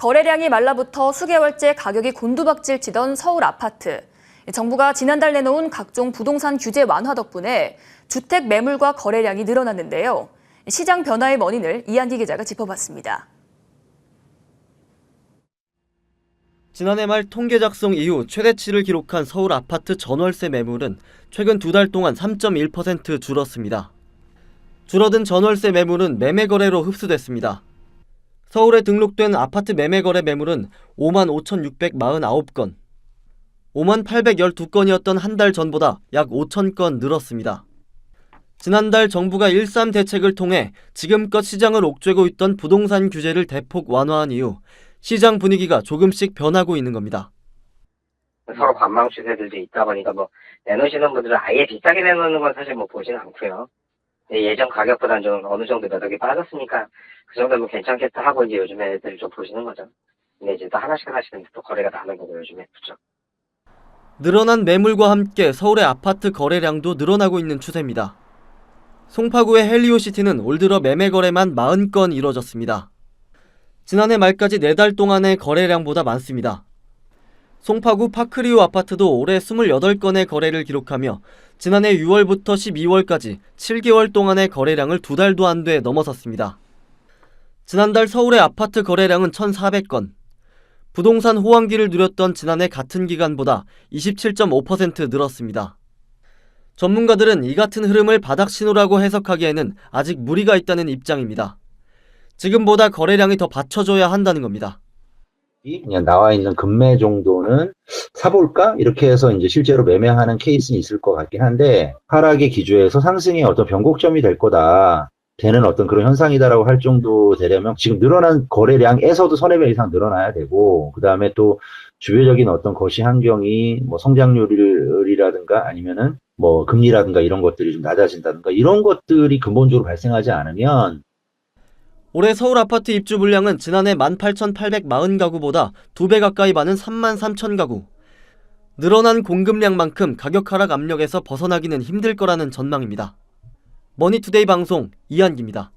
거래량이 말라붙어 수개월째 가격이 곤두박질 치던 서울 아파트. 정부가 지난달 내놓은 각종 부동산 규제 완화 덕분에 주택 매물과 거래량이 늘어났는데요. 시장 변화의 원인을 이한기 기자가 짚어봤습니다. 지난해 말 통계 작성 이후 최대치를 기록한 서울 아파트 전월세 매물은 최근 2달 동안 3.1% 줄었습니다. 줄어든 전월세 매물은 매매 거래로 흡수됐습니다. 서울에 등록된 아파트 매매 거래 매물은 55,649건, 5812건이었던 한 달 전보다 약 5,000건 늘었습니다. 지난달 정부가 1.3 대책을 통해 지금껏 시장을 옥죄고 있던 부동산 규제를 대폭 완화한 이후 시장 분위기가 조금씩 변하고 있는 겁니다. 서로 관망 추세들도 있다 보니까 내놓으시는 분들은 아예 비싸게 내놓는 건 사실 보진 않고요. 예전 가격보다는 좀 어느 정도 몇 억이 빠졌으니까 그 정도면 괜찮겠다 하고 이제 요즘 애들 좀 보시는 거죠. 근데 이제 또 하나씩 또 거래가 나는 거고 요즘에 그렇죠. 늘어난 매물과 함께 서울의 아파트 거래량도 늘어나고 있는 추세입니다. 송파구의 헬리오시티는 올 들어 매매 거래만 40건 이뤄졌습니다. 지난해 말까지 4달 동안의 거래량보다 많습니다. 송파구 파크리오 아파트도 올해 28건의 거래를 기록하며 지난해 6월부터 12월까지 7개월 동안의 거래량을 2달도 안 돼 넘어섰습니다. 지난달 서울의 아파트 거래량은 1,400건, 부동산 호황기를 누렸던 지난해 같은 기간보다 27.5% 늘었습니다. 전문가들은 이 같은 흐름을 바닥 신호라고 해석하기에는 아직 무리가 있다는 입장입니다. 지금보다 거래량이 더 받쳐줘야 한다는 겁니다. 그냥 나와 있는 금매 정도는 사볼까? 이렇게 해서 이제 실제로 매매하는 케이스는 있을 것 같긴 한데, 하락의 기조에서 상승의 어떤 변곡점이 될 거다, 되는 어떤 그런 현상이다라고 할 정도 되려면 지금 늘어난 거래량에서도 서너 배 이상 늘어나야 되고, 그 다음에 또 주변적인 어떤 거시 환경이 성장률이라든가 아니면은 금리라든가 이런 것들이 좀 낮아진다든가 이런 것들이 근본적으로 발생하지 않으면 올해 서울 아파트 입주 물량은 지난해 18,840가구보다 2배 가까이 많은 33,000가구. 늘어난 공급량만큼 가격 하락 압력에서 벗어나기는 힘들 거라는 전망입니다. 머니투데이 방송 이한기입니다.